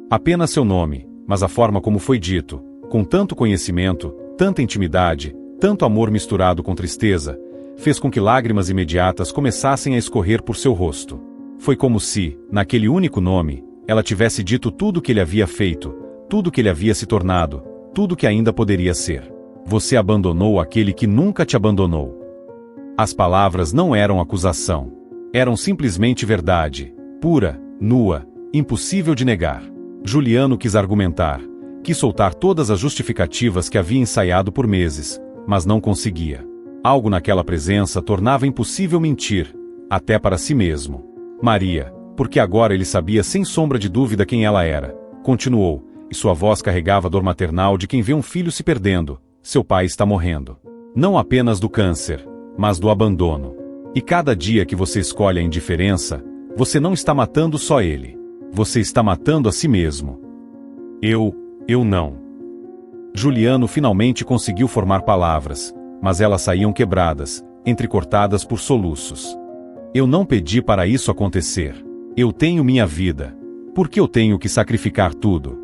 Apenas seu nome, mas a forma como foi dito, com tanto conhecimento, tanta intimidade, tanto amor misturado com tristeza, fez com que lágrimas imediatas começassem a escorrer por seu rosto. Foi como se, naquele único nome, ela tivesse dito tudo o que ele havia feito, tudo o que ele havia se tornado, tudo o que ainda poderia ser. Você abandonou aquele que nunca te abandonou. As palavras não eram acusação. Eram simplesmente verdade, pura, nua, impossível de negar. Juliano quis argumentar, quis soltar todas as justificativas que havia ensaiado por meses, mas não conseguia. Algo naquela presença tornava impossível mentir, até para si mesmo. Maria, porque agora ele sabia sem sombra de dúvida quem ela era, continuou, e sua voz carregava a dor maternal de quem vê um filho se perdendo. Seu pai está morrendo. Não apenas do câncer, mas do abandono. E cada dia que você escolhe a indiferença, você não está matando só ele. Você está matando a si mesmo. Eu não. Juliano finalmente conseguiu formar palavras, mas elas saíam quebradas, entrecortadas por soluços. Eu não pedi para isso acontecer. Eu tenho minha vida. Por que eu tenho que sacrificar tudo?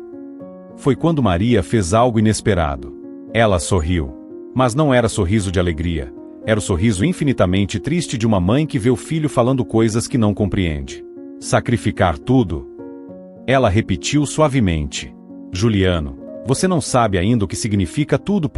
Foi quando Maria fez algo inesperado. Ela sorriu. Mas não era sorriso de alegria. Era o sorriso infinitamente triste de uma mãe que vê o filho falando coisas que não compreende. Sacrificar tudo? Ela repetiu suavemente. Juliano, você não sabe ainda o que significa tudo.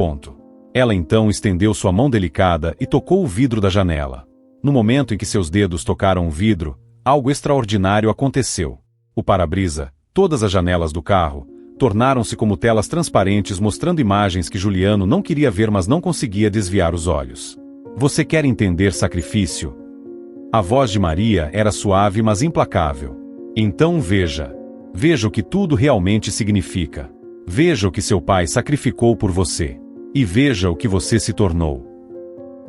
Ela então estendeu sua mão delicada e tocou o vidro da janela. No momento em que seus dedos tocaram o vidro, algo extraordinário aconteceu. O para-brisa, todas as janelas do carro, tornaram-se como telas transparentes mostrando imagens que Juliano não queria ver mas não conseguia desviar os olhos. Você quer entender sacrifício? A voz de Maria era suave mas implacável. Então veja. Veja o que tudo realmente significa. Veja o que seu pai sacrificou por você. E veja o que você se tornou.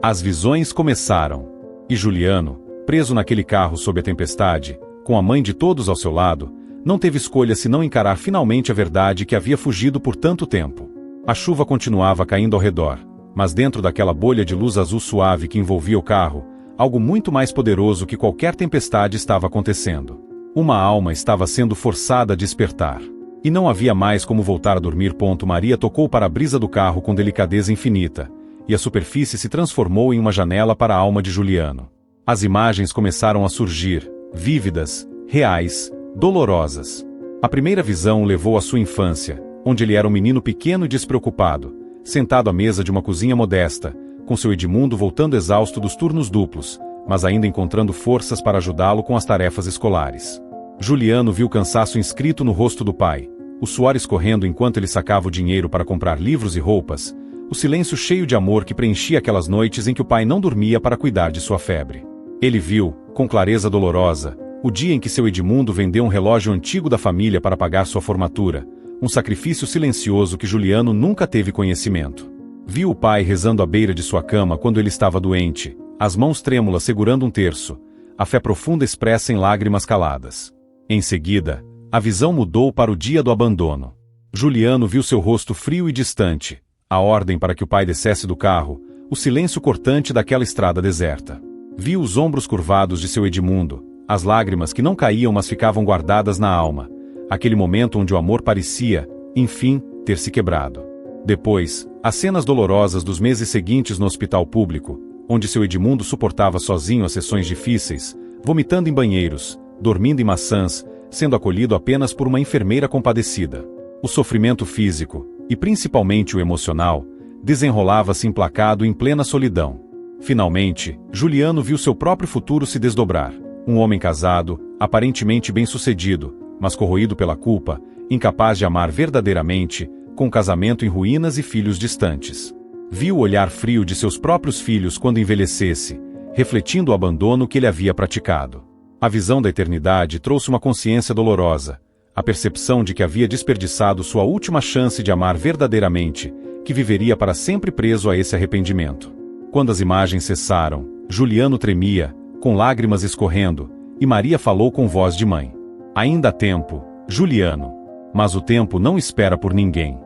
As visões começaram. E Juliano, preso naquele carro sob a tempestade, com a mãe de todos ao seu lado, não teve escolha senão encarar finalmente a verdade que havia fugido por tanto tempo. A chuva continuava caindo ao redor, mas dentro daquela bolha de luz azul suave que envolvia o carro, algo muito mais poderoso que qualquer tempestade estava acontecendo. Uma alma estava sendo forçada a despertar. E não havia mais como voltar a dormir. Maria tocou para a brisa do carro com delicadeza infinita, e a superfície se transformou em uma janela para a alma de Juliano. As imagens começaram a surgir, vívidas, reais, dolorosas. A primeira visão o levou à sua infância, onde ele era um menino pequeno e despreocupado, sentado à mesa de uma cozinha modesta, com seu Edmundo voltando exausto dos turnos duplos, mas ainda encontrando forças para ajudá-lo com as tarefas escolares. Juliano viu o cansaço inscrito no rosto do pai, o suor escorrendo enquanto ele sacava o dinheiro para comprar livros e roupas, o silêncio cheio de amor que preenchia aquelas noites em que o pai não dormia para cuidar de sua febre. Ele viu, com clareza dolorosa, o dia em que seu Edmundo vendeu um relógio antigo da família para pagar sua formatura, um sacrifício silencioso que Juliano nunca teve conhecimento. Viu o pai rezando à beira de sua cama quando ele estava doente, as mãos trêmulas segurando um terço, a fé profunda expressa em lágrimas caladas. Em seguida, a visão mudou para o dia do abandono. Juliano viu seu rosto frio e distante, a ordem para que o pai descesse do carro, o silêncio cortante daquela estrada deserta. Viu os ombros curvados de seu Edmundo, as lágrimas que não caíam mas ficavam guardadas na alma, aquele momento onde o amor parecia, enfim, ter se quebrado. Depois, as cenas dolorosas dos meses seguintes no hospital público, onde seu Edmundo suportava sozinho as sessões difíceis, vomitando em banheiros, dormindo em maçãs, sendo acolhido apenas por uma enfermeira compadecida. O sofrimento físico, e principalmente o emocional, desenrolava-se implacado em plena solidão. Finalmente, Juliano viu seu próprio futuro se desdobrar. Um homem casado, aparentemente bem-sucedido, mas corroído pela culpa, incapaz de amar verdadeiramente, com casamento em ruínas e filhos distantes. Viu o olhar frio de seus próprios filhos quando envelhecesse, refletindo o abandono que ele havia praticado. A visão da eternidade trouxe uma consciência dolorosa, a percepção de que havia desperdiçado sua última chance de amar verdadeiramente, que viveria para sempre preso a esse arrependimento. Quando as imagens cessaram, Juliano tremia, com lágrimas escorrendo, e Maria falou com voz de mãe. Ainda há tempo, Juliano. Mas o tempo não espera por ninguém.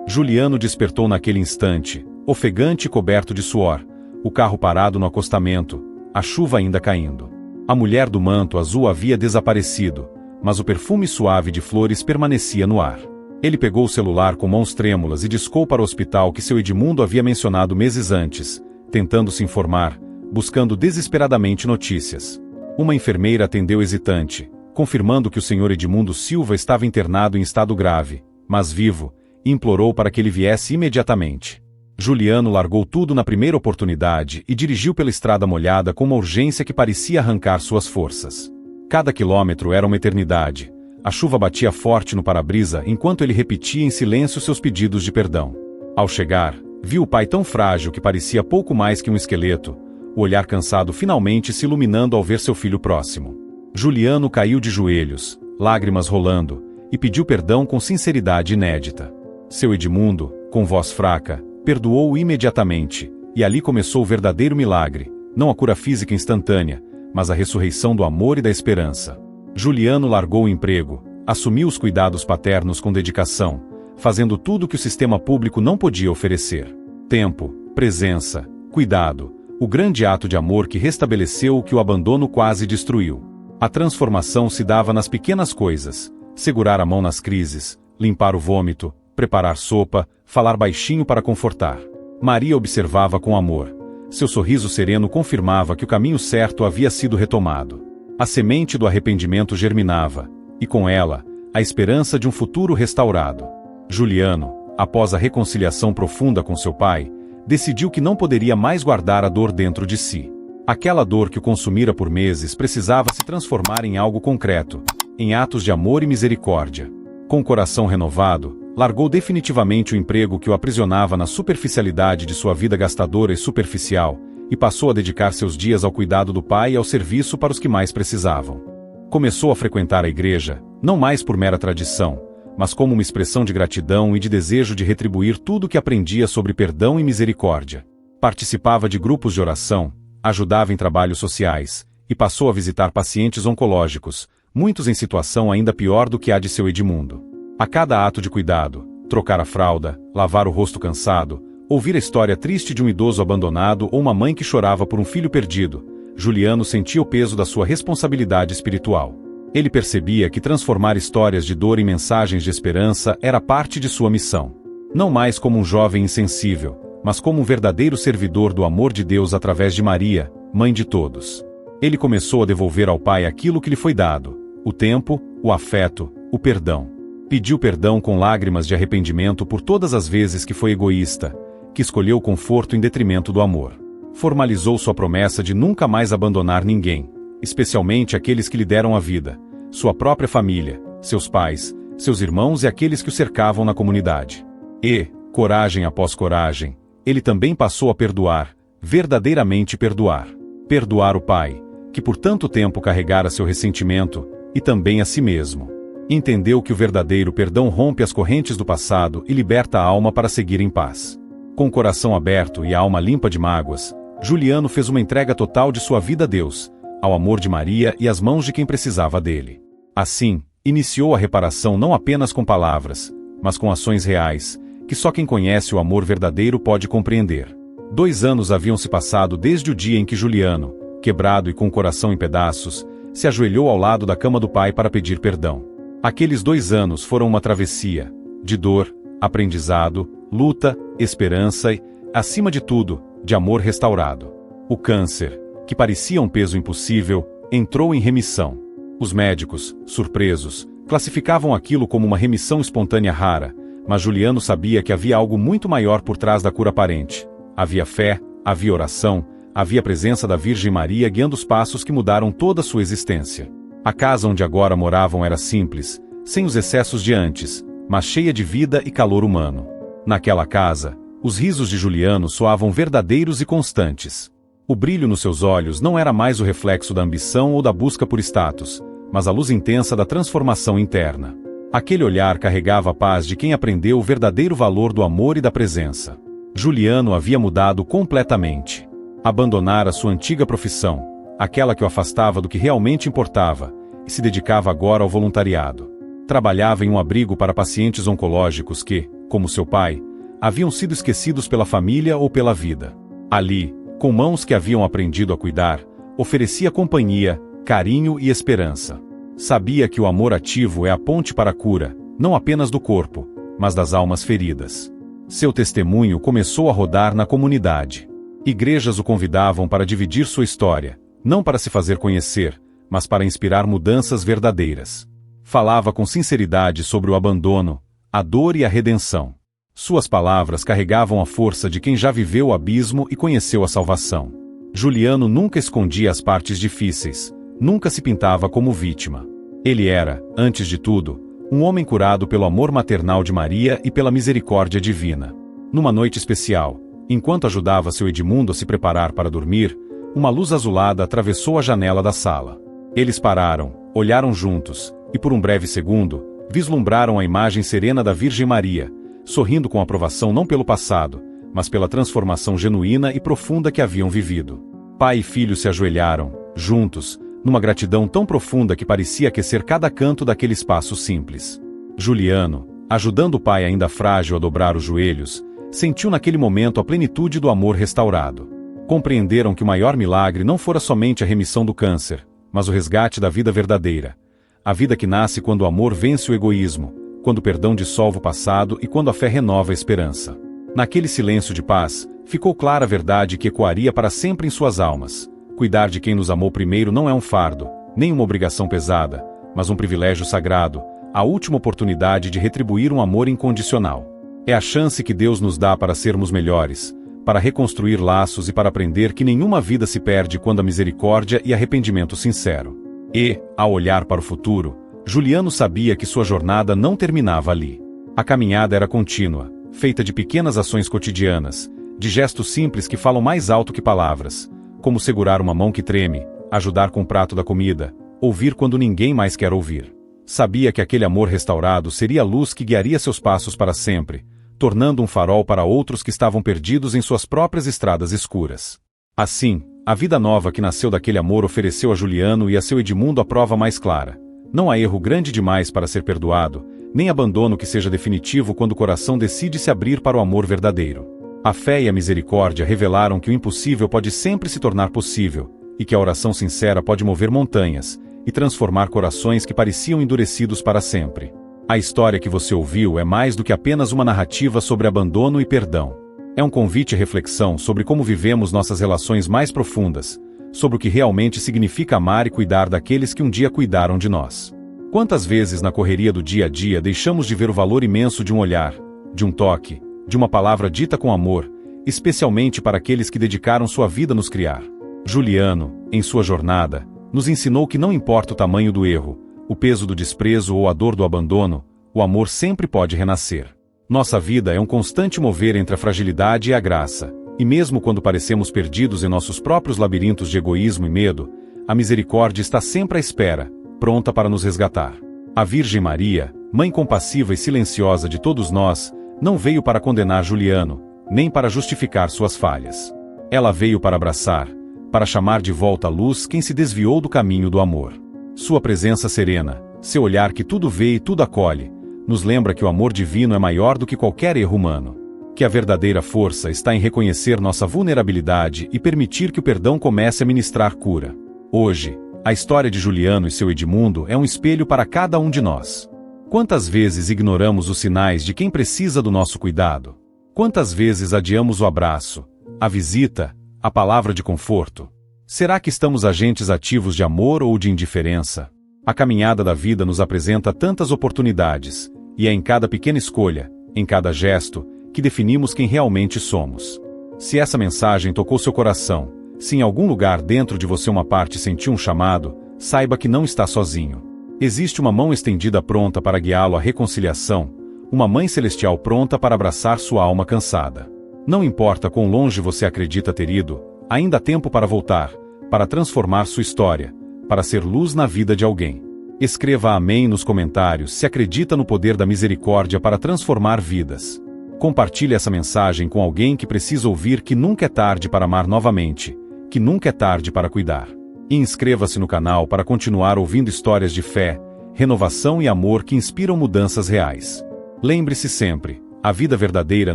Juliano despertou naquele instante, ofegante e coberto de suor, o carro parado no acostamento, a chuva ainda caindo. A mulher do manto azul havia desaparecido, mas o perfume suave de flores permanecia no ar. Ele pegou o celular com mãos trêmulas e discou para o hospital que seu Edmundo havia mencionado meses antes, tentando se informar, buscando desesperadamente notícias. Uma enfermeira atendeu hesitante, confirmando que o Sr. Edmundo Silva estava internado em estado grave, mas vivo, e implorou para que ele viesse imediatamente. Juliano largou tudo na primeira oportunidade e dirigiu pela estrada molhada com uma urgência que parecia arrancar suas forças. Cada quilômetro era uma eternidade. A chuva batia forte no para-brisa enquanto ele repetia em silêncio seus pedidos de perdão. Ao chegar, viu o pai tão frágil que parecia pouco mais que um esqueleto, o olhar cansado finalmente se iluminando ao ver seu filho próximo. Juliano caiu de joelhos, lágrimas rolando, e pediu perdão com sinceridade inédita. Seu Edmundo, com voz fraca, perdoou-o imediatamente, e ali começou o verdadeiro milagre, não a cura física instantânea, mas a ressurreição do amor e da esperança. Juliano largou o emprego, assumiu os cuidados paternos com dedicação, fazendo tudo o que o sistema público não podia oferecer. Tempo, presença, cuidado, o grande ato de amor que restabeleceu o que o abandono quase destruiu. A transformação se dava nas pequenas coisas: segurar a mão nas crises, limpar o vômito, preparar sopa, falar baixinho para confortar. Maria observava com amor. Seu sorriso sereno confirmava que o caminho certo havia sido retomado. A semente do arrependimento germinava, e com ela, a esperança de um futuro restaurado. Juliano, após a reconciliação profunda com seu pai, decidiu que não poderia mais guardar a dor dentro de si. Aquela dor que o consumira por meses precisava se transformar em algo concreto, em atos de amor e misericórdia. Com o coração renovado, largou definitivamente o emprego que o aprisionava na superficialidade de sua vida gastadora e superficial, e passou a dedicar seus dias ao cuidado do pai e ao serviço para os que mais precisavam. Começou a frequentar a igreja, não mais por mera tradição, mas como uma expressão de gratidão e de desejo de retribuir tudo o que aprendia sobre perdão e misericórdia. Participava de grupos de oração, ajudava em trabalhos sociais, e passou a visitar pacientes oncológicos, muitos em situação ainda pior do que a de seu Edmundo. A cada ato de cuidado, trocar a fralda, lavar o rosto cansado, ouvir a história triste de um idoso abandonado ou uma mãe que chorava por um filho perdido, Juliano sentia o peso da sua responsabilidade espiritual. Ele percebia que transformar histórias de dor em mensagens de esperança era parte de sua missão. Não mais como um jovem insensível, mas como um verdadeiro servidor do amor de Deus através de Maria, mãe de todos. Ele começou a devolver ao pai aquilo que lhe foi dado: o tempo, o afeto, o perdão. Pediu perdão com lágrimas de arrependimento por todas as vezes que foi egoísta, que escolheu o conforto em detrimento do amor. Formalizou sua promessa de nunca mais abandonar ninguém, especialmente aqueles que lhe deram a vida, sua própria família, seus pais, seus irmãos e aqueles que o cercavam na comunidade. E, coragem após coragem, ele também passou a perdoar, verdadeiramente perdoar. Perdoar o pai, que por tanto tempo carregara seu ressentimento, e também a si mesmo. Entendeu que o verdadeiro perdão rompe as correntes do passado e liberta a alma para seguir em paz. Com o coração aberto e a alma limpa de mágoas, Juliano fez uma entrega total de sua vida a Deus, ao amor de Maria e às mãos de quem precisava dele. Assim, iniciou a reparação não apenas com palavras, mas com ações reais, que só quem conhece o amor verdadeiro pode compreender. 2 anos haviam se passado desde o dia em que Juliano, quebrado e com o coração em pedaços, se ajoelhou ao lado da cama do pai para pedir perdão. Aqueles 2 anos foram uma travessia, de dor, aprendizado, luta, esperança e, acima de tudo, de amor restaurado. O câncer, que parecia um peso impossível, entrou em remissão. Os médicos, surpresos, classificavam aquilo como uma remissão espontânea rara, mas Juliano sabia que havia algo muito maior por trás da cura aparente. Havia fé, havia oração, havia a presença da Virgem Maria guiando os passos que mudaram toda a sua existência. A casa onde agora moravam era simples, sem os excessos de antes, mas cheia de vida e calor humano. Naquela casa, os risos de Juliano soavam verdadeiros e constantes. O brilho nos seus olhos não era mais o reflexo da ambição ou da busca por status, mas a luz intensa da transformação interna. Aquele olhar carregava a paz de quem aprendeu o verdadeiro valor do amor e da presença. Juliano havia mudado completamente. Abandonara sua antiga profissão, aquela que o afastava do que realmente importava, e se dedicava agora ao voluntariado. Trabalhava em um abrigo para pacientes oncológicos que, como seu pai, haviam sido esquecidos pela família ou pela vida. Ali, com mãos que haviam aprendido a cuidar, oferecia companhia, carinho e esperança. Sabia que o amor ativo é a ponte para a cura, não apenas do corpo, mas das almas feridas. Seu testemunho começou a rodar na comunidade. Igrejas o convidavam para dividir sua história, não para se fazer conhecer, mas para inspirar mudanças verdadeiras. Falava com sinceridade sobre o abandono, a dor e a redenção. Suas palavras carregavam a força de quem já viveu o abismo e conheceu a salvação. Juliano nunca escondia as partes difíceis, nunca se pintava como vítima. Ele era, antes de tudo, um homem curado pelo amor maternal de Maria e pela misericórdia divina. Numa noite especial, enquanto ajudava seu Edmundo a se preparar para dormir, uma luz azulada atravessou a janela da sala. Eles pararam, olharam juntos, e por um breve segundo, vislumbraram a imagem serena da Virgem Maria, sorrindo com aprovação não pelo passado, mas pela transformação genuína e profunda que haviam vivido. Pai e filho se ajoelharam, juntos, numa gratidão tão profunda que parecia aquecer cada canto daquele espaço simples. Juliano, ajudando o pai ainda frágil a dobrar os joelhos, sentiu naquele momento a plenitude do amor restaurado. Compreenderam que o maior milagre não fora somente a remissão do câncer, mas o resgate da vida verdadeira. A vida que nasce quando o amor vence o egoísmo, quando o perdão dissolve o passado e quando a fé renova a esperança. Naquele silêncio de paz, ficou clara a verdade que ecoaria para sempre em suas almas. Cuidar de quem nos amou primeiro não é um fardo, nem uma obrigação pesada, mas um privilégio sagrado, a última oportunidade de retribuir um amor incondicional. É a chance que Deus nos dá para sermos melhores, para reconstruir laços e para aprender que nenhuma vida se perde quando há misericórdia e arrependimento sincero. E, ao olhar para o futuro, Juliano sabia que sua jornada não terminava ali. A caminhada era contínua, feita de pequenas ações cotidianas, de gestos simples que falam mais alto que palavras, como segurar uma mão que treme, ajudar com o prato da comida, ouvir quando ninguém mais quer ouvir. Sabia que aquele amor restaurado seria a luz que guiaria seus passos para sempre, tornando um farol para outros que estavam perdidos em suas próprias estradas escuras. Assim, a vida nova que nasceu daquele amor ofereceu a Juliano e a seu Edmundo a prova mais clara. Não há erro grande demais para ser perdoado, nem abandono que seja definitivo quando o coração decide se abrir para o amor verdadeiro. A fé e a misericórdia revelaram que o impossível pode sempre se tornar possível, e que a oração sincera pode mover montanhas, e transformar corações que pareciam endurecidos para sempre. A história que você ouviu é mais do que apenas uma narrativa sobre abandono e perdão. É um convite à reflexão sobre como vivemos nossas relações mais profundas, sobre o que realmente significa amar e cuidar daqueles que um dia cuidaram de nós. Quantas vezes na correria do dia a dia deixamos de ver o valor imenso de um olhar, de um toque, de uma palavra dita com amor, especialmente para aqueles que dedicaram sua vida a nos criar. Juliano, em sua jornada, nos ensinou que não importa o tamanho do erro, o peso do desprezo ou a dor do abandono, o amor sempre pode renascer. Nossa vida é um constante mover entre a fragilidade e a graça, e mesmo quando parecemos perdidos em nossos próprios labirintos de egoísmo e medo, a misericórdia está sempre à espera, pronta para nos resgatar. A Virgem Maria, mãe compassiva e silenciosa de todos nós, não veio para condenar Juliano, nem para justificar suas falhas. Ela veio para abraçar, para chamar de volta à luz quem se desviou do caminho do amor. Sua presença serena, seu olhar que tudo vê e tudo acolhe, nos lembra que o amor divino é maior do que qualquer erro humano. Que a verdadeira força está em reconhecer nossa vulnerabilidade e permitir que o perdão comece a ministrar cura. Hoje, a história de Juliano e seu Edmundo é um espelho para cada um de nós. Quantas vezes ignoramos os sinais de quem precisa do nosso cuidado? Quantas vezes adiamos o abraço, a visita, a palavra de conforto? Será que estamos agentes ativos de amor ou de indiferença? A caminhada da vida nos apresenta tantas oportunidades, e é em cada pequena escolha, em cada gesto, que definimos quem realmente somos. Se essa mensagem tocou seu coração, se em algum lugar dentro de você uma parte sentiu um chamado, saiba que não está sozinho. Existe uma mão estendida pronta para guiá-lo à reconciliação, uma mãe celestial pronta para abraçar sua alma cansada. Não importa quão longe você acredita ter ido, ainda há tempo para voltar, para transformar sua história, para ser luz na vida de alguém. Escreva amém nos comentários se acredita no poder da misericórdia para transformar vidas. Compartilhe essa mensagem com alguém que precisa ouvir que nunca é tarde para amar novamente, que nunca é tarde para cuidar. E inscreva-se no canal para continuar ouvindo histórias de fé, renovação e amor que inspiram mudanças reais. Lembre-se sempre, a vida verdadeira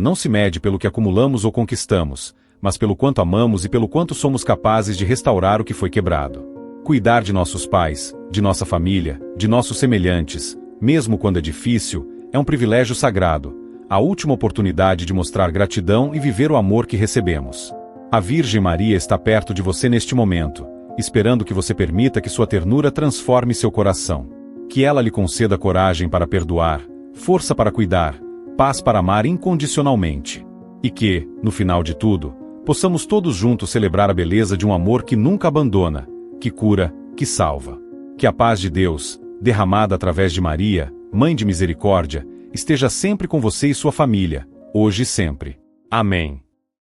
não se mede pelo que acumulamos ou conquistamos, mas pelo quanto amamos e pelo quanto somos capazes de restaurar o que foi quebrado. Cuidar de nossos pais, de nossa família, de nossos semelhantes, mesmo quando é difícil, é um privilégio sagrado, a última oportunidade de mostrar gratidão e viver o amor que recebemos. A Virgem Maria está perto de você neste momento, esperando que você permita que sua ternura transforme seu coração. Que ela lhe conceda coragem para perdoar, força para cuidar, paz para amar incondicionalmente. E que, no final de tudo, possamos todos juntos celebrar a beleza de um amor que nunca abandona, que cura, que salva. Que a paz de Deus, derramada através de Maria, Mãe de Misericórdia, esteja sempre com você e sua família, hoje e sempre. Amém.